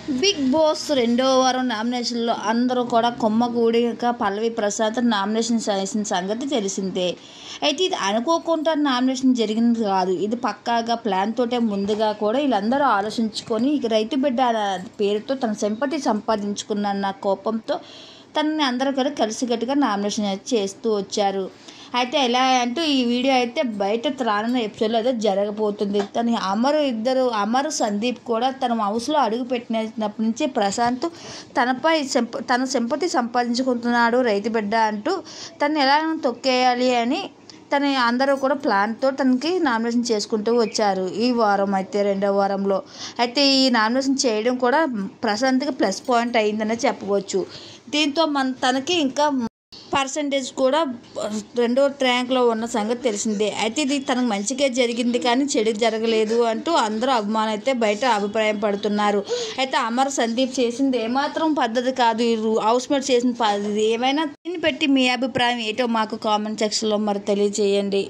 Big boss రెండవ వారం నామినేషన్లో అందరూ కూడా కొమ్మగూడిక పల్లవి ప్రశాంత్ నామినేషన్ చేసిన సంగతి తెలిసిందే. అయితే ఇది అనుకోకుండా నామినేషన్ జరిగింది కాదు. ఇది పక్కాగా ప్లాన్ తోటే ముందుగా కూడా వీళ్ళందరూ ఆలోచించుకొని రైతు బిడ్డ పేరుతో తన సింపతి సంపాదించుకున్న కోపంతో తనని అందరూ కూడా కలిసికట్టుగా నామినేషన్ చేస్తూ వచ్చారు. అయితే ఎలా అంటూ ఈ వీడియో అయితే బయట రానున్న ఎపిసోడ్లో అయితే జరగబోతుంది. అమరు సందీప్ కూడా తన హౌస్లో అడుగు పెట్టినప్పటి నుంచి ప్రశాంత్ తన సింపతి సంపాదించుకుంటున్నాడు రైతు బిడ్డ అంటూ తను ఎలా తొక్కేయాలి అని అందరూ కూడా ప్లాన్తో తనకి నామినేషన్ చేసుకుంటూ వచ్చారు. ఈ వారం అయితే రెండవ వారంలో అయితే ఈ నామినేషన్ చేయడం కూడా ప్రశాంత్కి ప్లస్ పాయింట్ అయిందనే చెప్పవచ్చు. దీంతో తనకి ఇంకా పర్సంటేజ్ కూడా రెండో ర్యాంక్లో ఉన్న సంగతి తెలిసిందే. అయితే ఇది తనకు మంచిగా జరిగింది కానీ చెడు జరగలేదు అంటూ అందరూ అభిమానులు అయితే బయట అభిప్రాయం పడుతున్నారు. అయితే అమర్ సందీప్ చేసింది ఏమాత్రం పద్ధతి కాదు, హౌస్ మేట్ చేసిన పద్ధతి ఏమైనా దీన్ని పెట్టి మీ అభిప్రాయం ఏంటో మాకు కామెంట్ సెక్షన్లో మరి తెలియజేయండి.